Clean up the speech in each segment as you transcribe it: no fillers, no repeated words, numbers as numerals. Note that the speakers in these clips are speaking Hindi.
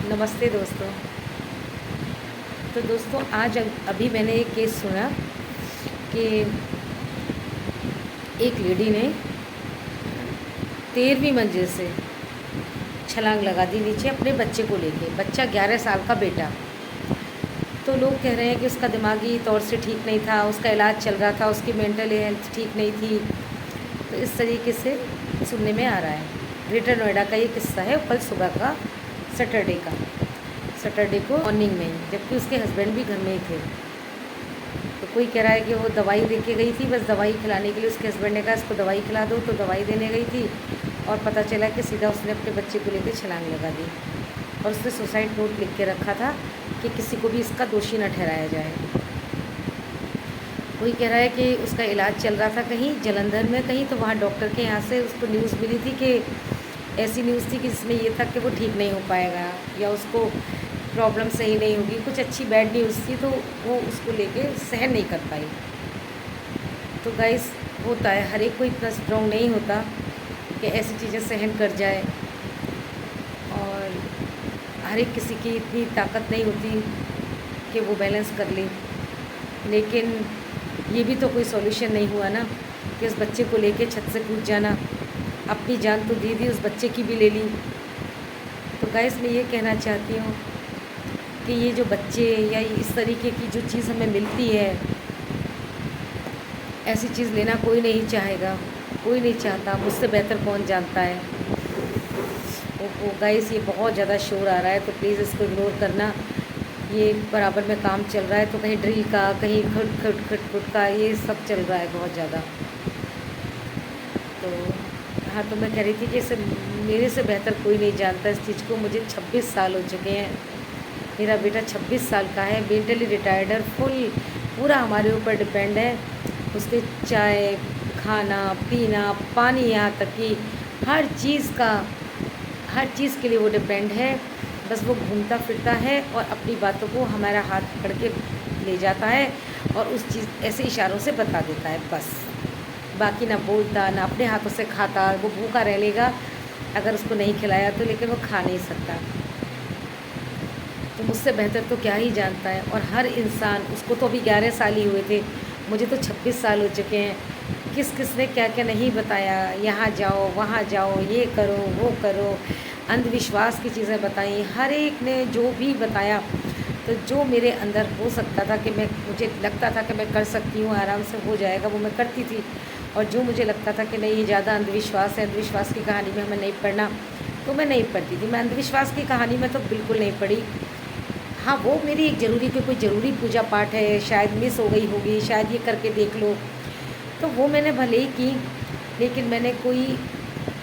नमस्ते दोस्तों। तो दोस्तों आज अभी मैंने एक केस सुना कि एक लेडी ने 13वीं मंजिल से छलांग लगा दी नीचे अपने बच्चे को लेके। बच्चा 11 साल का बेटा। तो लोग कह रहे हैं कि उसका दिमागी तौर से ठीक नहीं था, उसका इलाज चल रहा था, उसकी मेंटल हेल्थ ठीक नहीं थी। तो इस तरीके से सुनने में आ रहा है। ग्रेटर नोएडा का ये किस्सा है, कल सुबह का, सैटरडे को मॉर्निंग में, जबकि उसके हस्बैंड भी घर में ही थे। तो कोई कह रहा है कि वो दवाई दे के गई थी, बस दवाई खिलाने के लिए उसके हस्बैंड ने कहा इसको दवाई खिला दो, तो दवाई देने गई थी और पता चला कि सीधा उसने अपने बच्चे को लेकर छलांग लगा दी। और उसने सुसाइड नोट लिख के रखा था कि किसी को भी इसका दोषी न ठहराया जाए। कोई कह रहा है कि उसका इलाज चल रहा था कहीं जलंधर में कहीं, तो वहाँ डॉक्टर के यहाँ से उसको न्यूज़ मिली थी कि ऐसी न्यूज़ थी कि जिसमें ये था कि वो ठीक नहीं हो पाएगा या उसको प्रॉब्लम सही नहीं होगी, कुछ अच्छी बैड न्यूज़ थी, तो वो उसको लेके सहन नहीं कर पाई। तो गाइस, होता है, हर एक कोई इतना स्ट्रॉन्ग नहीं होता कि ऐसी चीज़ें सहन कर जाए, और हर एक किसी की इतनी ताकत नहीं होती कि वो बैलेंस कर ले। लेकिन ये भी तो कोई सॉल्यूशन नहीं हुआ ना कि उस बच्चे को लेके छत से कूद जाना। अपनी जान तो दे दी, उस बच्चे की भी ले ली। तो गाइस, मैं ये कहना चाहती हूँ कि ये जो बच्चे या इस तरीके की जो चीज़ हमें मिलती है, ऐसी चीज़ लेना कोई नहीं चाहेगा, कोई नहीं चाहता। मुझसे बेहतर कौन जानता है। वो गाइस, ये बहुत ज़्यादा शोर आ रहा है, तो प्लीज़ इसको इग्नोर करना। ये बराबर में काम चल रहा है, तो कहीं ड्रिल का, कहीं खट खट खट खट का, ये सब चल रहा है बहुत ज़्यादा। तो हाँ, तो मैं कह रही थी कि इसे मेरे से बेहतर कोई नहीं जानता इस चीज़ को। मुझे 26 साल हो चुके हैं। मेरा बेटा 26 साल का है, मेंटली रिटायर्ड है, पूरा हमारे ऊपर डिपेंड है। उसके चाय, खाना पीना, पानी, यहाँ तक कि हर चीज़ के लिए वो डिपेंड है। बस वो घूमता फिरता है और अपनी बातों को हमारा हाथ पकड़ के ले जाता है और उस चीज़ ऐसे इशारों से बता देता है, बस। बाकी ना बोलता, ना अपने हाथों से खाता। वो भूखा रह लेगा अगर उसको नहीं खिलाया तो, लेकिन वो खा नहीं सकता। तो मुझसे बेहतर तो क्या ही जानता है। और हर इंसान, उसको तो अभी 11 साल ही हुए थे, मुझे तो 26 साल हो चुके हैं। किस किस ने क्या क्या नहीं बताया, यहाँ जाओ, वहाँ जाओ, ये करो, वो करो, अंधविश्वास की चीज़ें बताई। हर एक ने जो भी बताया, तो जो मेरे अंदर हो सकता था कि मुझे लगता था कि मैं कर सकती हूँ, आराम से हो जाएगा, वो मैं करती थी। और जो मुझे लगता था कि नहीं, ये ज़्यादा अंधविश्वास है, अंधविश्वास की कहानी में हमें नहीं पढ़ना, तो मैं नहीं पढ़ती थी। मैं अंधविश्वास की कहानी में तो बिल्कुल नहीं पढ़ी। हाँ, वो मेरी एक कोई ज़रूरी पूजा पाठ है, शायद मिस हो गई होगी, शायद ये करके देख लो, तो वो मैंने भले ही की। लेकिन मैंने कोई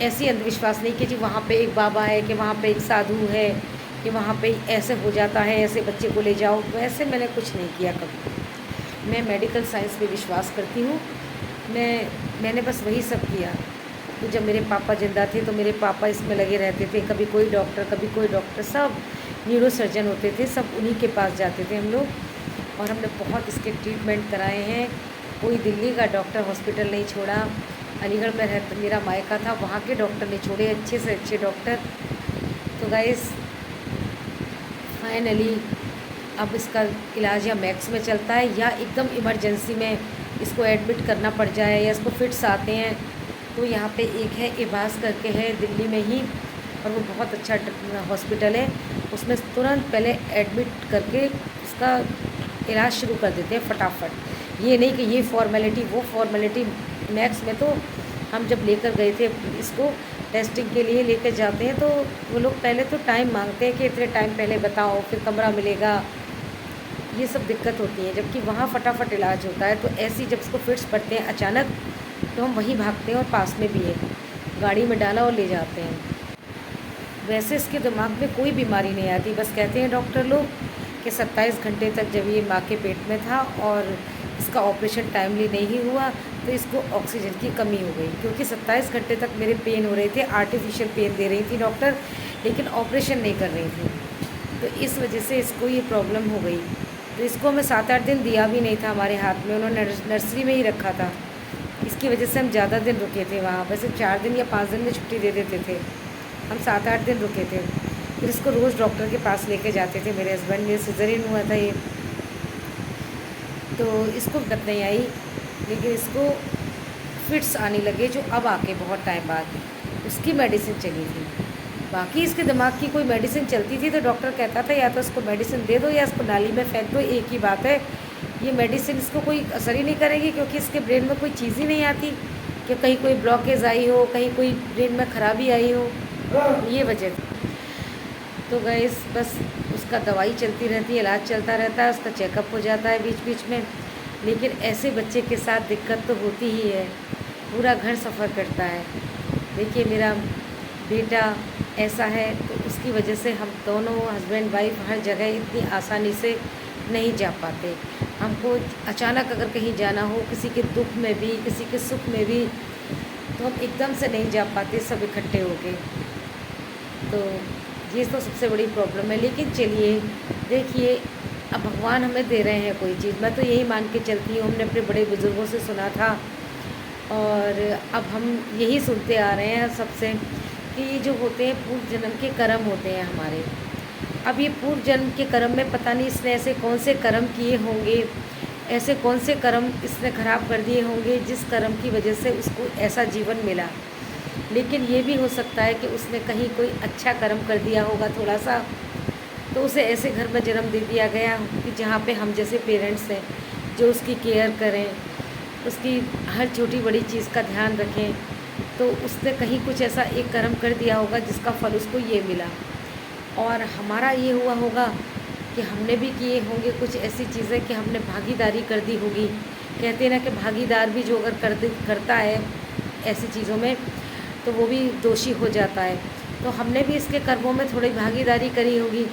ऐसी अंधविश्वास नहीं कि जी वहाँ पे एक बाबा है, कि वहाँ पे एक साधु है, कि वहाँ पे ऐसे हो जाता है, ऐसे बच्चे को ले जाओ, वैसे मैंने कुछ नहीं किया कभी। मैं मेडिकल साइंस पे विश्वास करती हूँ। मैंने बस वही सब किया। तो जब मेरे पापा जिंदा थे तो मेरे पापा इसमें लगे रहते थे, कभी कोई डॉक्टर, कभी कोई डॉक्टर, सब न्यूरो सर्जन होते थे, सब उन्हीं के पास जाते थे हम लोग। और हमने बहुत इसके ट्रीटमेंट कराए हैं। कोई दिल्ली का डॉक्टर हॉस्पिटल नहीं छोड़ा। अलीगढ़ में मेरा मायका था, वहाँ के डॉक्टर ने छोड़े, अच्छे से अच्छे डॉक्टर। तो गाइस, फाइनली अब इसका इलाज या मैक्स में चलता है, या एकदम इमरजेंसी में इसको एडमिट करना पड़ जाए, या इसको फिट्स आते हैं, तो यहाँ पे एक है इबास करके है दिल्ली में ही, और वो बहुत अच्छा हॉस्पिटल है। उसमें तुरंत पहले एडमिट करके इसका इलाज शुरू कर देते हैं फटाफट। ये नहीं कि ये फॉर्मेलिटी, वो फॉर्मेलिटी। मैक्स में तो हम जब लेकर गए थे इसको टेस्टिंग के लिए लेकर जाते हैं, तो वो लोग पहले तो टाइम मांगते हैं कि इतने टाइम पहले बताओ, फिर कमरा मिलेगा। ये सब दिक्कत होती है, जबकि वहाँ फटाफट इलाज होता है। तो ऐसी जब इसको फिट्स पड़ते हैं अचानक, तो हम वहीं भागते हैं, और पास में भी है, गाड़ी में डाला और ले जाते हैं। वैसे इसके दिमाग में कोई बीमारी नहीं आती, बस कहते हैं डॉक्टर लोग कि 27 घंटे तक जब ये माँ के पेट में था और इसका ऑपरेशन टाइमली नहीं हुआ, तो इसको ऑक्सीजन की कमी हो गई। क्योंकि 27 घंटे तक मेरे पेन हो रहे थे, आर्टिफिशियल पेन दे रही थी डॉक्टर, लेकिन ऑपरेशन नहीं कर रही थी। तो इस वजह से इसको ये प्रॉब्लम हो गई। तो इसको हमें 7-8 दिन दिया भी नहीं था हमारे हाथ में, उन्होंने नर्सरी में ही रखा था। इसकी वजह से हम ज़्यादा दिन रुके थे वहाँ। वैसे 4 दिन या 5 दिन में छुट्टी दे देते थे, हम 7-8 दिन रुके थे। फिर इसको रोज़ डॉक्टर के पास लेके जाते थे मेरे हस्बैंड। मेरे सिज़ेरियन हुआ था ये, तो इसको दिक्कत नहीं आई, लेकिन इसको फिट्स आने लगे जो अब आके बहुत टाइम बाद, उसकी मेडिसिन चली थी। बाकी इसके दिमाग की कोई मेडिसिन चलती थी तो डॉक्टर कहता था या तो इसको मेडिसिन दे दो या इसको नाली में फेंक दो, एक ही बात है। ये मेडिसिन इसको कोई असर ही नहीं करेगी, क्योंकि इसके ब्रेन में कोई चीज़ ही नहीं आती कि कहीं कोई ब्लॉकेज आई हो, कहीं कोई ब्रेन में ख़राबी आई हो, ये वजह थी। तो गाइस बस उसका दवाई चलती रहती है, इलाज चलता रहता है, उसका चेकअप हो जाता है बीच बीच में। लेकिन ऐसे बच्चे के साथ दिक्कत तो होती ही है, पूरा घर सफ़र करता है। देखिए मेरा बेटा ऐसा है, तो उसकी वजह से हम दोनों हस्बैंड वाइफ हर जगह इतनी आसानी से नहीं जा पाते। हमको अचानक अगर कहीं जाना हो, किसी के दुख में भी किसी के सुख में भी, तो हम एकदम से नहीं जा पाते सब इकट्ठे होके। तो ये तो सबसे बड़ी प्रॉब्लम है। लेकिन चलिए देखिए, अब भगवान हमें दे रहे हैं कोई चीज़, मैं तो यही मान के चलती हूँ। हमने अपने बड़े बुज़ुर्गों से सुना था और अब हम यही सुनते आ रहे हैं सबसे कि जो होते हैं पूर्व जन्म के कर्म होते हैं हमारे। अब ये पूर्व जन्म के कर्म में पता नहीं इसने ऐसे कौन से कर्म किए होंगे, ऐसे कौन से कर्म इसने ख़राब कर दिए होंगे जिस कर्म की वजह से उसको ऐसा जीवन मिला। लेकिन ये भी हो सकता है कि उसने कहीं कोई अच्छा कर्म कर दिया होगा थोड़ा सा, तो उसे ऐसे घर में जन्म दे दिया गया कि जहाँ पे हम जैसे पेरेंट्स हैं जो उसकी केयर करें, उसकी हर छोटी बड़ी चीज़ का ध्यान रखें। तो उसने कहीं कुछ ऐसा एक कर्म कर दिया होगा जिसका फल उसको ये मिला। और हमारा ये हुआ होगा कि हमने भी किए होंगे कुछ ऐसी चीज़ें कि हमने भागीदारी कर दी होगी। कहते हैं ना कि भागीदार भी जो अगर करता है ऐसी चीज़ों में, तो वो भी दोषी हो जाता है। तो हमने भी इसके कर्मों में थोड़ी भागीदारी करी होगी,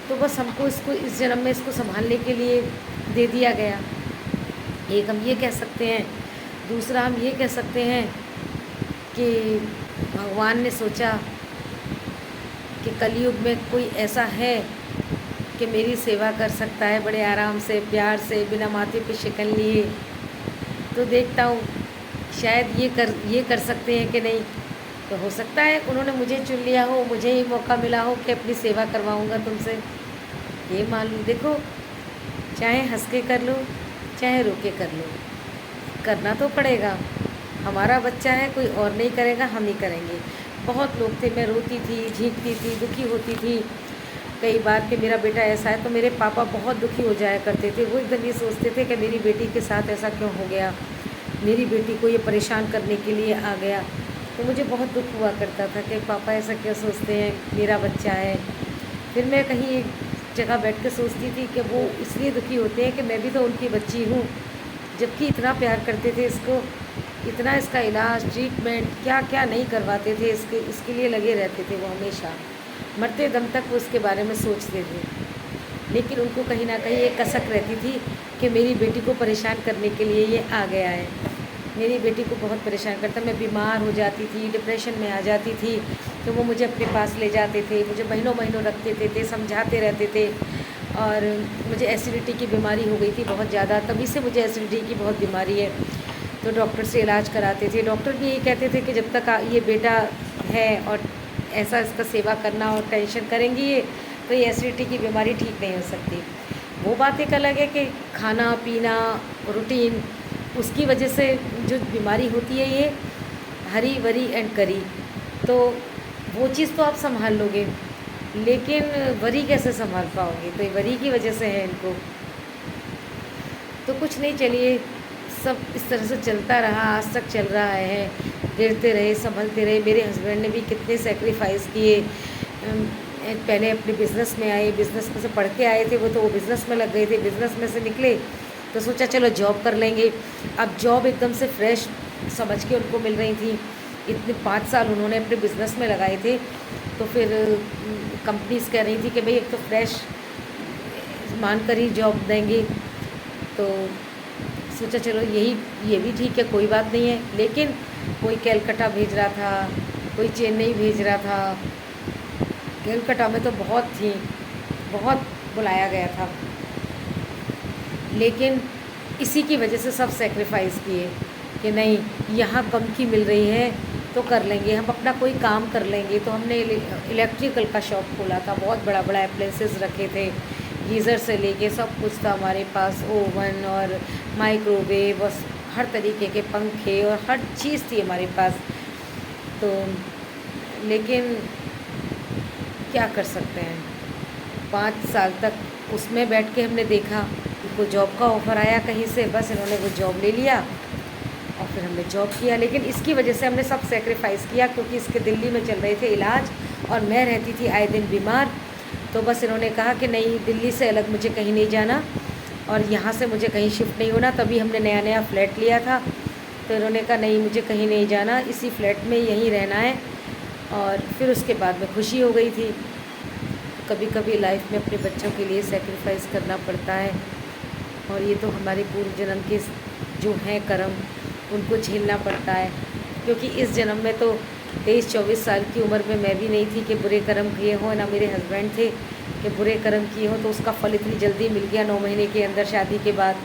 तो बस हमको इसको इस जन्म में इसको संभालने के लिए दे दिया गया। एक हम ये कह सकते हैं। दूसरा हम ये कह सकते हैं कि भगवान ने सोचा कि कलयुग में कोई ऐसा है कि मेरी सेवा कर सकता है बड़े आराम से, प्यार से, बिना माथे पे शिकन लिए। तो देखता हूँ शायद ये कर सकते हैं कि नहीं। तो हो सकता है उन्होंने मुझे चुन लिया हो, मुझे ही मौका मिला हो कि अपनी सेवा करवाऊँगा तुमसे। ये मान लो, देखो चाहे हंस के कर लो चाहे रो के कर लो, करना तो पड़ेगा। हमारा बच्चा है, कोई और नहीं करेगा, हम ही करेंगे। बहुत लोग थे, मैं रोती थी, झींकती थी, दुखी होती थी कई बार कि मेरा बेटा ऐसा है। तो मेरे पापा बहुत दुखी हो जाया करते थे। वो एकदम ये सोचते थे कि मेरी बेटी के साथ ऐसा क्यों हो गया, मेरी बेटी को ये परेशान करने के लिए आ गया। तो मुझे बहुत दुख हुआ करता था कि पापा ऐसा क्यों सोचते हैं, मेरा बच्चा है। फिर मैं कहीं एक जगह बैठ के सोचती थी कि वो इसलिए दुखी होते हैं कि मैं भी तो उनकी बच्ची हूँ, जबकि इतना प्यार करते थे इसको, इतना इसका इलाज ट्रीटमेंट क्या क्या नहीं करवाते थे, इसके लिए लगे रहते थे। वो हमेशा मरते दम तक वो इसके बारे में सोचते थे। लेकिन उनको कहीं ना कहीं एक कसक रहती थी कि मेरी बेटी को परेशान करने के लिए ये आ गया है। मेरी बेटी को बहुत परेशान करता। मैं बीमार हो जाती थी, डिप्रेशन में आ जाती थी, तो वो मुझे अपने पास ले जाते थे, मुझे महीनों महीनों रखते थे, समझाते रहते थे। और मुझे एसिडिटी की बीमारी हो गई थी बहुत ज़्यादा, तभी से मुझे एसिडिटी की बहुत बीमारी है। तो डॉक्टर से इलाज कराते थे। डॉक्टर भी यही कहते थे कि जब तक ये बेटा है और ऐसा इसका सेवा करना और टेंशन करेंगी ये, तो ये एसिडिटी की बीमारी ठीक नहीं हो सकती। वो बात एक अलग है कि खाना पीना रूटीन, उसकी वजह से जो बीमारी होती है ये हरी वरी एंड करी, तो वो चीज़ तो आप संभाल लोगे, लेकिन वरी कैसे संभाल पाओगे। तो ये वरी की वजह से है इनको। तो कुछ नहीं, चलिए सब इस तरह से चलता रहा, आज तक चल रहा है। गिरते रहे, संभलते रहे। मेरे हस्बैंड ने भी कितने सेक्रीफाइस किए। पहले अपने बिज़नेस में आए, बिज़नेस में से पढ़ के आए थे वो, तो वो बिज़नेस में लग गए थे। बिज़नेस में से निकले तो सोचा चलो जॉब कर लेंगे। अब जॉब एकदम से फ्रेश समझ के उनको मिल रही थी। इतने 5 साल उन्होंने अपने बिज़नेस में लगाए थे। तो फिर कंपनीज कह रही थी कि भाई एक तो फ्रेश मान कर ही जॉब देंगे। तो सोचा चलो ये भी ठीक है, कोई बात नहीं है। लेकिन कोई कलकत्ता भेज रहा था, कोई चेन्नई भेज रहा था। कलकत्ता में तो बहुत बुलाया गया था, लेकिन इसी की वजह से सब सेक्रीफाइस किए कि नहीं, यहाँ कम की मिल रही है तो कर लेंगे, हम अपना कोई काम कर लेंगे। तो हमने इलेक्ट्रिकल का शॉप खोला था, बहुत बड़ा बड़ा अप्लायंसेस रखे थे, गीज़र से लेके सब कुछ था हमारे पास, ओवन और माइक्रोवेव और हर तरीके के पंखे और हर चीज़ थी हमारे पास। तो लेकिन क्या कर सकते हैं, 5 साल तक उसमें बैठ के हमने देखा। उनको जॉब का ऑफ़र आया कहीं से, बस इन्होंने वो जॉब ले लिया और फिर हमने जॉब किया। लेकिन इसकी वजह से हमने सब सेक्रीफाइस किया, क्योंकि इसके दिल्ली में चल रहे थे इलाज और मैं रहती थी आए दिन बीमार। तो बस इन्होंने कहा कि नहीं, दिल्ली से अलग मुझे कहीं नहीं जाना और यहाँ से मुझे कहीं शिफ्ट नहीं होना। तभी हमने नया नया फ्लैट लिया था, तो इन्होंने कहा नहीं, मुझे कहीं नहीं जाना, इसी फ्लैट में यहीं रहना है। और फिर उसके बाद में खुशी हो गई थी। कभी कभी लाइफ में अपने बच्चों के लिए सेक्रीफाइस करना पड़ता है, और ये तो हमारे पूर्व जन्म के जो हैं कर्म, उनको झेलना पड़ता है। क्योंकि इस जन्म में तो 23-24 साल की उम्र में मैं भी नहीं थी कि बुरे कर्म किए हों, ना मेरे हस्बैंड थे कि बुरे कर्म किए हों। तो उसका फल इतनी जल्दी मिल गया 9 महीने के अंदर शादी के बाद,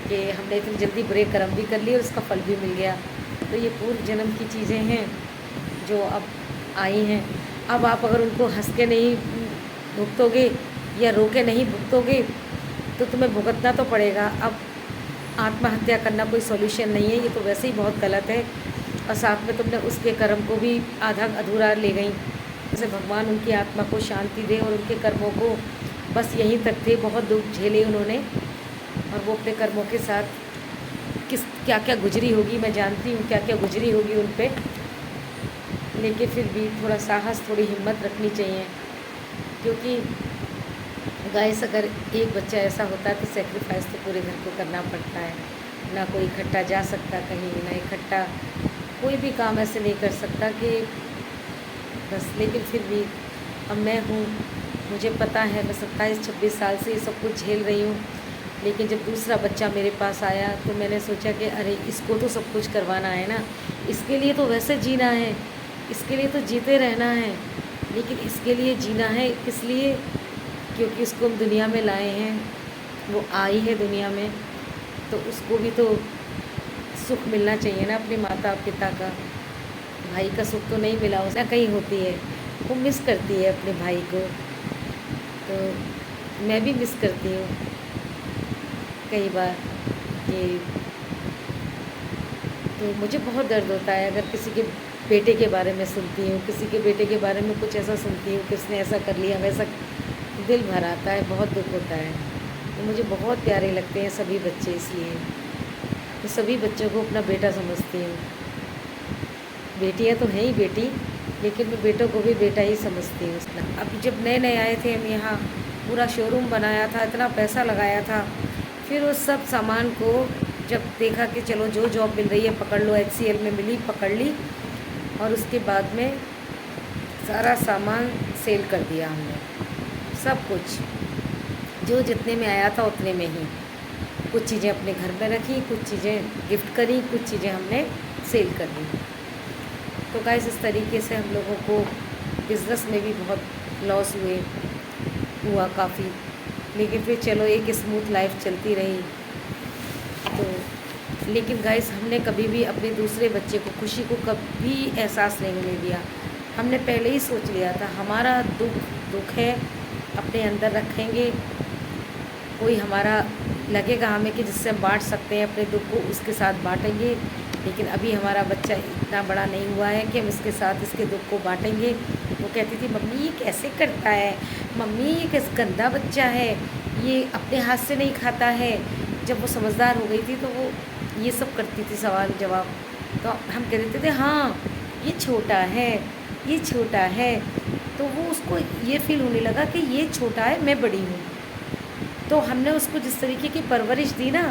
कि हमने इतनी जल्दी बुरे कर्म भी कर लिए और उसका फल भी मिल गया। तो ये पूर्व जन्म की चीज़ें हैं जो अब आई हैं। अब आप अगर उनको हंस के नहीं भुगतोगे या रो के नहीं भुगतोगे तो तुम्हें भुगतना तो पड़ेगा। अब आत्महत्या करना कोई सॉल्यूशन नहीं है, ये तो वैसे ही बहुत गलत है, और साथ में तुमने उसके कर्म को भी आधा अधूरा ले गई। जैसे भगवान उनकी आत्मा को शांति दे, और उनके कर्मों को बस यहीं तक थे, बहुत दुख झेले उन्होंने, और वो अपने कर्मों के साथ क्या क्या गुजरी होगी, मैं जानती हूँ क्या क्या गुजरी होगी उन पर। लेकिन फिर भी थोड़ा साहस, थोड़ी हिम्मत रखनी चाहिए, क्योंकि गाइस अगर एक बच्चा ऐसा होता है तो सेक्रीफाइस तो पूरे घर को करना पड़ता है। ना कोई इकट्ठा जा सकता कहीं, ना इकट्ठा कोई भी काम ऐसे नहीं कर सकता कि बस। लेकिन फिर भी अब मैं हूँ, मुझे पता है, मैं 27-26 साल से ये सब कुछ झेल रही हूँ। लेकिन जब दूसरा बच्चा मेरे पास आया तो मैंने सोचा कि अरे इसको तो सब कुछ करवाना है ना, इसके लिए तो वैसे जीना है, इसके लिए तो जीते रहना है, लेकिन इसके लिए जीना है किस लिए? क्योंकि उसको हम दुनिया में लाए हैं, वो आई है दुनिया में, तो उसको भी तो सुख मिलना चाहिए ना अपने माता पिता का। भाई का सुख तो नहीं मिला, उसने कहीं होती है, वो मिस करती है अपने भाई को। तो मैं भी मिस करती हूँ कई बार कि, तो मुझे बहुत दर्द होता है अगर किसी के बेटे के बारे में सुनती हूँ, किसी के बेटे के बारे में कुछ ऐसा सुनती हूँ कि उसने ऐसा कर लिया, वैसा, दिल भर आता है, बहुत दुख होता है। तो मुझे बहुत प्यारे लगते हैं सभी बच्चे, इसलिए तो सभी बच्चों को अपना बेटा समझती हूँ। बेटियाँ तो हैं ही बेटी, लेकिन मैं बेटों को भी बेटा ही समझती हूँ। अब जब नए नए आए थे हम यहाँ, पूरा शोरूम बनाया था, इतना पैसा लगाया था, फिर उस सब सामान को जब देखा कि चलो जो जॉब मिल रही है पकड़ लो, HCL में मिली, पकड़ ली, और उसके बाद में सारा सामान सेल कर दिया हमने, सब कुछ जो जितने में आया था उतने में ही। कुछ चीज़ें अपने घर में रखी, कुछ चीज़ें गिफ्ट करी, कुछ चीज़ें हमने सेल कर दी। तो गाइस इस तरीके से हम लोगों को बिज़नेस में भी बहुत लॉस हुआ काफ़ी, लेकिन फिर चलो एक स्मूथ लाइफ चलती रही। तो लेकिन गाइस हमने कभी भी अपने दूसरे बच्चे को, खुशी को कभी एहसास नहीं होने दिया। हमने पहले ही सोच लिया था हमारा दुख है, अपने अंदर रखेंगे, कोई हमारा लगेगा हमें कि जिससे हम बांट सकते हैं अपने दुख को, उसके साथ बांटेंगे। लेकिन अभी हमारा बच्चा इतना बड़ा नहीं हुआ है कि हम इसके साथ इसके दुख को बांटेंगे। वो कहती थी मम्मी ये कैसे करता है, मम्मी ये कैसे गंदा बच्चा है, ये अपने हाथ से नहीं खाता है। जब वो समझदार हो गई थी तो वो ये सब करती थी, सवाल जवाब। तो हम कह देते थे हाँ ये छोटा है, ये छोटा है, तो वो उसको ये फील होने लगा कि ये छोटा है, मैं बड़ी हूँ। तो हमने उसको जिस तरीके की परवरिश दी ना,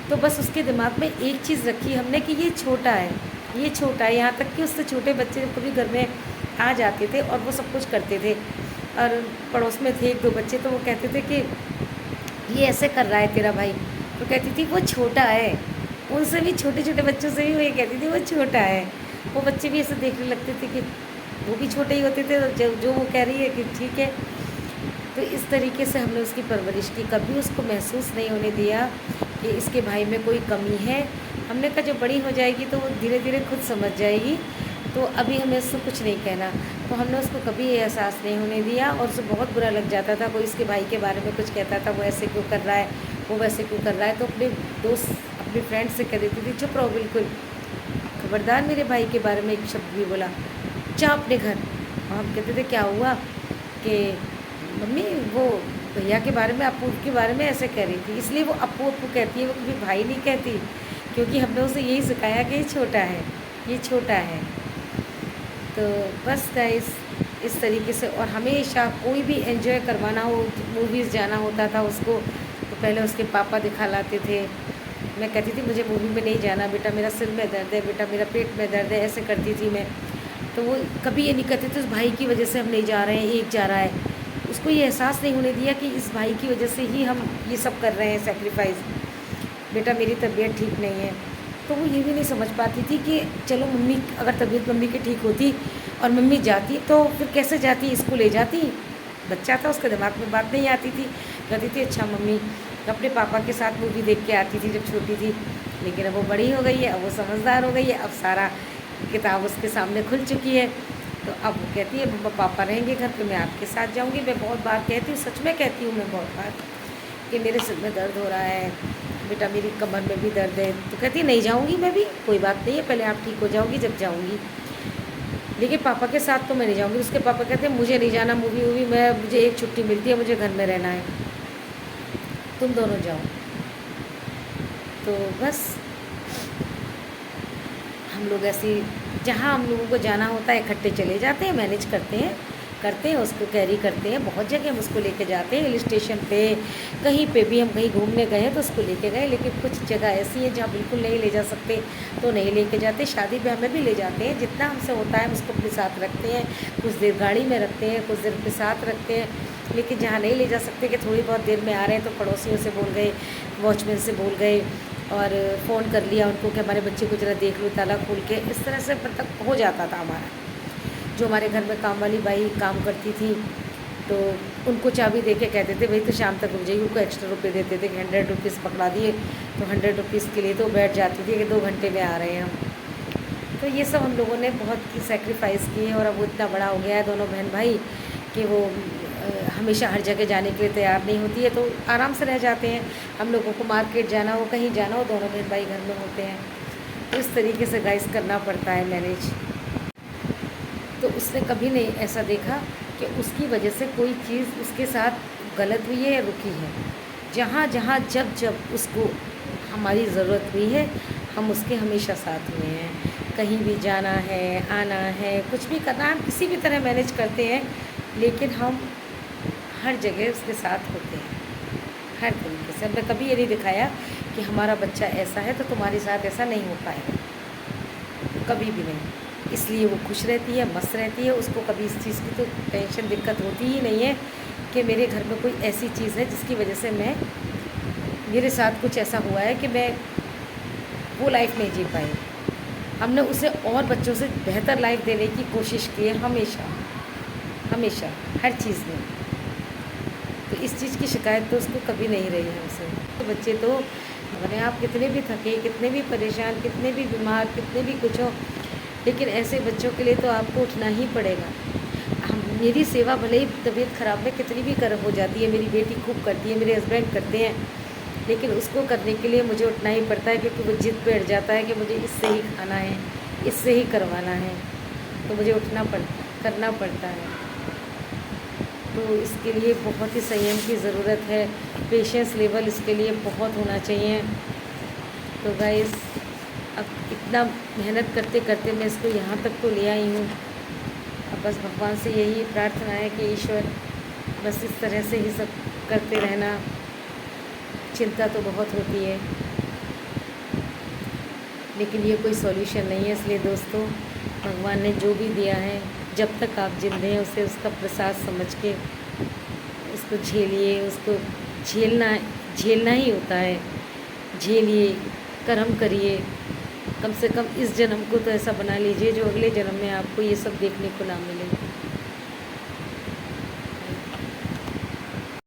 तो बस उसके दिमाग में एक चीज़ रखी हमने कि ये छोटा है, ये छोटा है। यहाँ तक कि उससे छोटे बच्चे कभी घर में आ जाते थे और वो सब कुछ करते थे, और पड़ोस में थे 1-2 बच्चे, तो वो कहते थे कि ये ऐसे कर रहा है तेरा भाई, तो कहती थी वो छोटा है। उनसे भी, छोटे छोटे बच्चों से भी वो ये कहती थी वो छोटा है। वो बच्चे भी ऐसे देखने लगते थे कि वो भी छोटे ही होते थे, तो जो वो कह रही है कि ठीक है। तो इस तरीके से हमने उसकी परवरिश की, कभी उसको महसूस नहीं होने दिया कि इसके भाई में कोई कमी है। हमने कहा जब बड़ी हो जाएगी तो वो धीरे धीरे खुद समझ जाएगी तो अभी हमें उससे कुछ नहीं कहना। तो हमने उसको कभी ये एहसास नहीं होने दिया, और उसे बहुत बुरा लग जाता था, कोई उसके भाई के बारे में कुछ कहता था, वो ऐसे क्यों कर रहा है, वो वैसे क्यों कर रहा है, तो अपने दोस्त अपने फ्रेंड से कह देती थी, चुप रहो बिल्कुल, खबरदार मेरे भाई के बारे में एक शब्द भी बोला, जा अपने घर। और हम कहते थे क्या हुआ, कि मम्मी वो भैया के बारे में, अप्पू के बारे में ऐसे कह रही थी, इसलिए वो अप्पू अप्पू कहती है, वो कभी भाई नहीं कहती, क्योंकि हमने उसे यही सिखाया कि ये छोटा है, ये छोटा है। तो बस गाइस, इस तरीके से। और हमेशा कोई भी एंजॉय करवाना हो, मूवीज़ जाना होता था उसको, तो पहले उसके पापा दिखा लाते थे। मैं कहती थी मुझे मूवी में नहीं जाना बेटा, मेरा सिर में दर्द है, बेटा मेरा पेट में दर्द है, ऐसे करती थी मैं। तो वो कभी ये नहीं कहते थे उस भाई की वजह से हम नहीं जा रहे हैं, एक जा रहा है। उसको ये एहसास नहीं होने दिया कि इस भाई की वजह से ही हम ये सब कर रहे हैं सेक्रीफाइस। बेटा मेरी तबीयत ठीक नहीं है। तो वो ये भी नहीं समझ पाती थी कि चलो मम्मी, अगर तबीयत मम्मी की ठीक होती और मम्मी जाती तो फिर कैसे जाती, इसको ले जाती। बच्चा था, उसके दिमाग में बात नहीं आती थी। कहती थी अच्छा मम्मी, अपने पापा के साथ मूवी देख के आती थी जब छोटी थी। लेकिन अब वो बड़ी हो गई है, अब वो समझदार हो गई है, अब सारा किताब उसके सामने खुल चुकी है। तो अब वो कहती है मम्मा पापा रहेंगे घर पे, मैं आपके साथ जाऊँगी। मैं बहुत बार कहती हूँ, सच में कहती हूँ मैं बहुत बार, कि मेरे सिर में दर्द हो रहा है बेटा, मेरी कमर में भी दर्द है। तो कहती है नहीं जाऊँगी मैं भी, कोई बात नहीं है, पहले आप ठीक हो जाओगी जब जाऊँगी, लेकिन पापा के साथ तो मैं नहीं जाऊँगी। उसके पापा कहते हैं मुझे नहीं जाना मूवी वूवी, मैं मुझे एक छुट्टी मिलती है, मुझे घर में रहना है, तुम दोनों जाओ। तो बस हम लोग ऐसे, जहाँ हम लोगों को जाना होता है इकट्ठे चले जाते हैं, मैनेज करते हैं उसको कैरी करते हैं। बहुत जगह हम उसको लेके जाते हैं, हिल स्टेशन पे, कहीं पे भी हम कहीं घूमने गए हैं तो उसको लेके गए। लेकिन कुछ जगह ऐसी है जहाँ बिल्कुल नहीं ले जा सकते तो नहीं लेके जाते। शादी ब्याह में भी ले जाते हैं, जितना हमसे होता है हम उसको अपने साथ रखते हैं, कुछ देर गाड़ी में रखते हैं, कुछ देर अपने साथ रखते हैं। लेकिन जहाँ नहीं ले जा सकते कि थोड़ी बहुत देर में आ रहे हैं, तो पड़ोसियों से बोल गए, वॉचमैन से बोल गए, और फ़ोन कर लिया उनको कि हमारे बच्चे को ज़रा देख लो ताला खोल के। इस तरह से मतलब हो जाता था हमारा। जो हमारे घर में काम वाली बाई काम करती थी, तो उनको चाबी दे के कहते थे भाई तो शाम तक रुक जाइए, उनको एक्स्ट्रा रुपये देते थे कि 100 रुपीज़ पकड़ा दिए, तो 100 रुपीज़ के लिए तो बैठ जाती थी कि 2 घंटे में आ रहे हैं हम। तो ये सब हम लोगों ने बहुत सेक्रीफाइस किए, और अब वो इतना बड़ा हो गया है दोनों बहन भाई कि वो हमेशा हर जगह जाने के लिए तैयार नहीं होती है, तो आराम से रह जाते हैं। हम लोगों को मार्केट जाना हो, कहीं जाना हो, दोनों बहन भाई घर में होते हैं। तो इस तरीके से गाइस करना पड़ता है मैनेज। तो उसने कभी नहीं ऐसा देखा कि उसकी वजह से कोई चीज़ उसके साथ गलत हुई है या रुकी है। जहाँ जहाँ जब जब उसको हमारी ज़रूरत हुई है, हम उसके हमेशा साथ हुए हैं। कहीं भी जाना है, आना है, कुछ भी करना है, हम किसी भी तरह मैनेज करते हैं, लेकिन हम हर जगह उसके साथ होते हैं, हर तरीके से। हमने कभी ये नहीं दिखाया कि हमारा बच्चा ऐसा है तो तुम्हारे साथ ऐसा नहीं हो पाएगा, कभी भी नहीं। इसलिए वो खुश रहती है, मस्त रहती है, उसको कभी इस चीज़ की तो टेंशन दिक्कत होती ही नहीं है कि मेरे घर में कोई ऐसी चीज़ है जिसकी वजह से मेरे साथ कुछ ऐसा हुआ है कि मैं वो लाइफ नहीं जी पाई। हमने उसे और बच्चों से बेहतर लाइफ देने की कोशिश की है हमेशा, हमेशा हर चीज़ में। तो इस चीज़ की शिकायत तो उसको कभी नहीं रही है उसे। तो बच्चे तो अपने आप कितने भी थके, कितने भी परेशान, कितने भी बीमार, कितने भी कुछ हो, लेकिन ऐसे बच्चों के लिए तो आपको उठना ही पड़ेगा। मेरी सेवा भले ही तबीयत ख़राब में कितनी भी कर हो जाती है, मेरी बेटी खूब करती है, मेरे हस्बैंड करते हैं, लेकिन उसको करने के लिए मुझे उठना ही पड़ता है, क्योंकि वो जिद पे अड़ जाता है कि मुझे इससे ही खाना है, इससे ही करवाना है, तो मुझे करना पड़ता है। तो इसके लिए बहुत ही संयम की ज़रूरत है, पेशेंस लेवल इसके लिए बहुत होना चाहिए। तो गाइस, अब इतना मेहनत करते करते मैं इसको यहाँ तक तो ले आई हूँ। अब बस भगवान से यही प्रार्थना है कि ईश्वर बस इस तरह से ही सब करते रहना। चिंता तो बहुत होती है, लेकिन ये कोई सॉल्यूशन नहीं है। इसलिए दोस्तों, भगवान ने जो भी दिया है, जब तक आप जिंदे हैं उसे उसका प्रसाद समझ के उसको झेलिए। उसको झेलना ही होता है। झेलिए, कर्म करिए, कम से कम इस जन्म को तो ऐसा बना लीजिए जो अगले जन्म में आपको ये सब देखने को ना मिले।